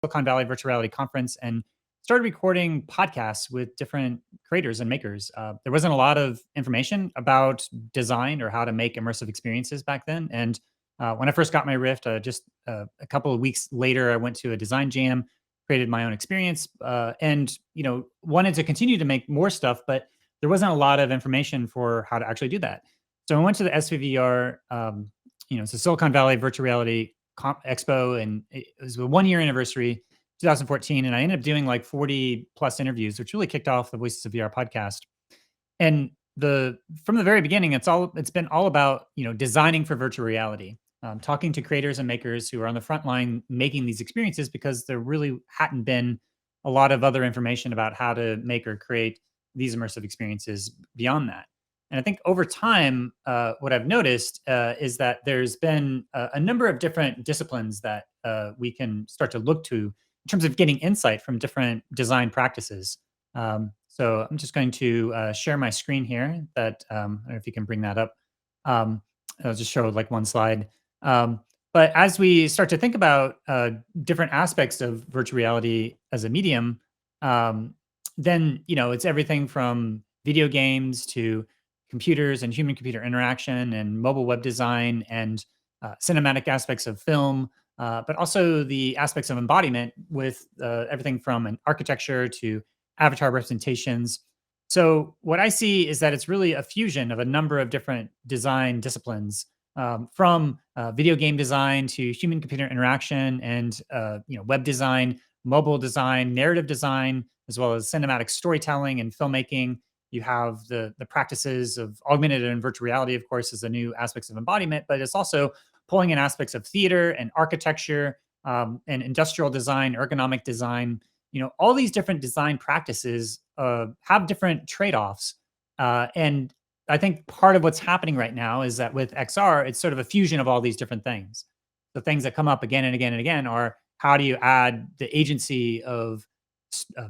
Silicon Valley Virtual Reality Conference and started recording podcasts with different creators and makers. There wasn't a lot of information about design or how to make immersive experiences back then. And when I first got my Rift, just a couple of weeks later, I went to a design jam, created my own experience, and wanted to continue to make more stuff, but there wasn't a lot of information for how to actually do that. So I went to the SVVR, it's a Silicon Valley Virtual Reality Expo, and it was the 1 year anniversary, 2014, and I ended up doing like 40 plus interviews, which really kicked off the Voices of VR podcast. And the from the very beginning, it's been all about designing for virtual reality, talking to creators and makers who are on the front line making these experiences because there really hadn't been a lot of other information about how to make or create these immersive experiences beyond that. And I think over time, what I've noticed is that there's been a number of different disciplines that we can start to look to in terms of getting insight from different design practices. So I'm just going to share my screen here. I don't know if you can bring that up. Um, I'll just show like one slide. But as we start to think about different aspects of virtual reality as a medium, um, then it's everything from video games to computers and human computer interaction and mobile web design and cinematic aspects of film, but also the aspects of embodiment with everything from an architecture to avatar representations. So, what I see is that it's really a fusion of a number of different design disciplines, from video game design to human computer interaction and web design, mobile design, narrative design, as well as cinematic storytelling and filmmaking. You have the practices of augmented and virtual reality, of course, as the new aspects of embodiment, but it's also pulling in aspects of theater and architecture, and industrial design, ergonomic design. All these different design practices have different trade-offs, and I think part of what's happening right now is that with XR, it's sort of a fusion of all these different things. The things that come up again and again and again are how do you add the agency of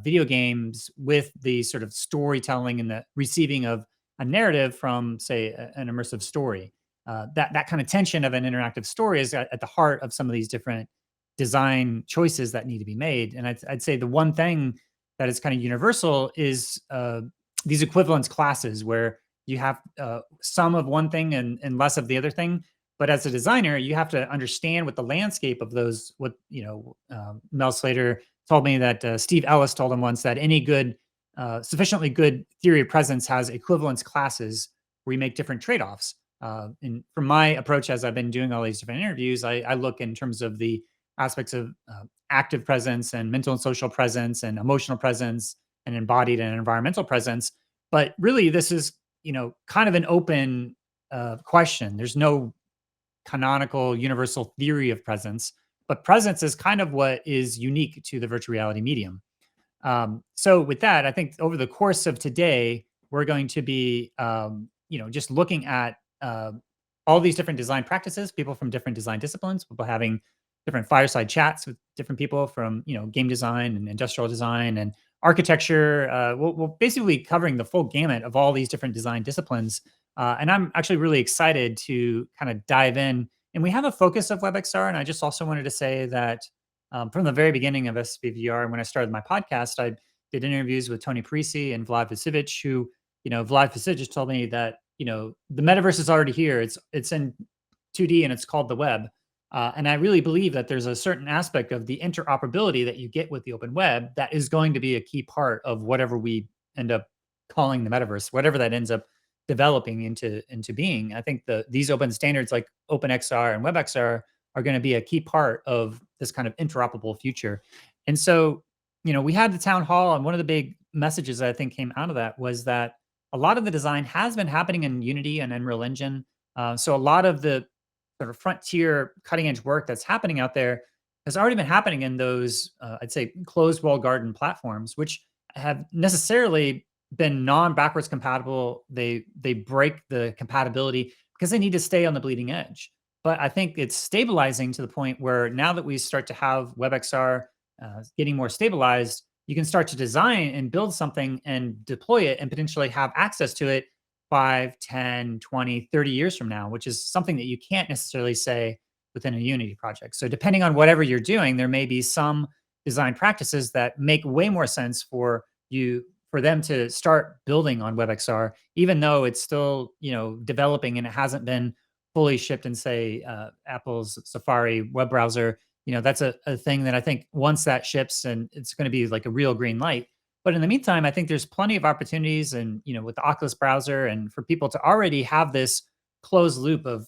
video games with the sort of storytelling and the receiving of a narrative from, say, an immersive story. That kind of tension of an interactive story is at the heart of some of these different design choices that need to be made. And I'd say the one thing that is kind of universal is these equivalence classes where you have some of one thing and less of the other thing. But as a designer, you have to understand what the landscape of those. Mel Slater told me that Steve Ellis told him once that any good, sufficiently good theory of presence has equivalence classes where you make different trade-offs. And from my approach, as I've been doing all these different interviews, I look in terms of the aspects of active presence and mental and social presence and emotional presence and embodied and environmental presence. But really, this is kind of an open question. There's no canonical universal theory of presence, but presence is kind of what is unique to the virtual reality medium. So with that, I think over the course of today, we're going to be, just looking at all these different design practices, people from different design disciplines, people having different fireside chats with different people from, game design and industrial design and architecture. We'll basically covering the full gamut of all these different design disciplines. And I'm actually really excited to kind of dive in. And we have a focus of WebXR. And I just also wanted to say that from the very beginning of SPVR, and when I started my podcast, I did interviews with Tony Parisi and Vlad Vasivich, who, Vlad Vasivich told me that, the metaverse is already here. It's in 2D and it's called the web. And I really believe that there's a certain aspect of the interoperability that you get with the open web that is going to be a key part of whatever we end up calling the metaverse, whatever that ends up developing into being. I think these open standards like OpenXR and WebXR are going to be a key part of this kind of interoperable future. And so, we had the town hall, and one of the big messages that I think came out of that was that a lot of the design has been happening in Unity and Unreal Engine. So a lot of the sort of frontier cutting edge work that's happening out there has already been happening in those, I'd say, closed wall garden platforms, which have necessarily been non-backwards compatible. They break the compatibility because they need to stay on the bleeding edge. But I think it's stabilizing to the point where now that we start to have WebXR getting more stabilized, you can start to design and build something and deploy it and potentially have access to it 5, 10, 20, 30 years from now, which is something that you can't necessarily say within a Unity project. So depending on whatever you're doing, there may be some design practices that make way more sense for them to start building on WebXR, even though it's still developing and it hasn't been fully shipped in, say, Apple's Safari web browser. That's a thing that I think once that ships and it's going to be like a real green light. But in the meantime, I think there's plenty of opportunities, and with the Oculus browser, and for people to already have this closed loop of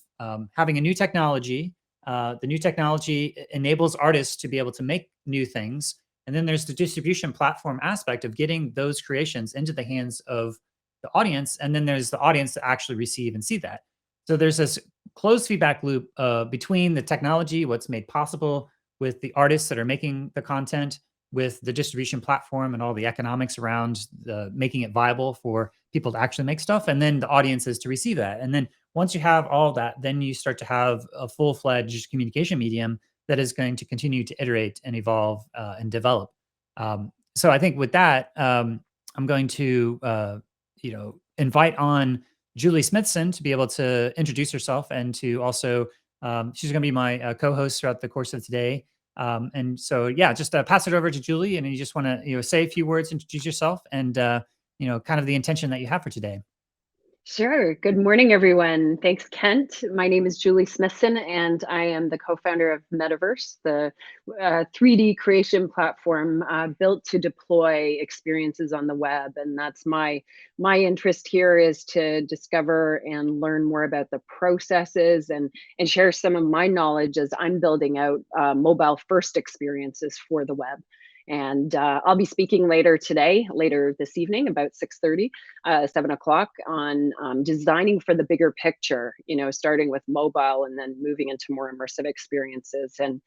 having a new technology. The new technology enables artists to be able to make new things, and then there's the distribution platform aspect of getting those creations into the hands of the audience, and then there's the audience to actually receive and see that. So there's this closed feedback loop between the technology, what's made possible with the artists that are making the content, with the distribution platform and all the economics around making it viable for people to actually make stuff, and then the audiences to receive that. And then once you have all that, then you start to have a full-fledged communication medium that is going to continue to iterate and evolve and develop. So I think with that, I'm going to invite on Julie Smithson to be able to introduce herself, and to also she's going to be my co-host throughout the course of today. And so, yeah, just pass it over to Julie, and you just want to say a few words, introduce yourself, and kind of the intention that you have for today. Sure. Good morning, everyone. Thanks, Kent. My name is Julie Smithson, and I am the co-founder of Metaverse, the 3D creation platform built to deploy experiences on the web. And that's my interest here, is to discover and learn more about the processes, and share some of my knowledge as I'm building out mobile first experiences for the web. And I'll be speaking later this evening, about 6:30, 7 o'clock, on designing for the bigger picture, starting with mobile and then moving into more immersive experiences. And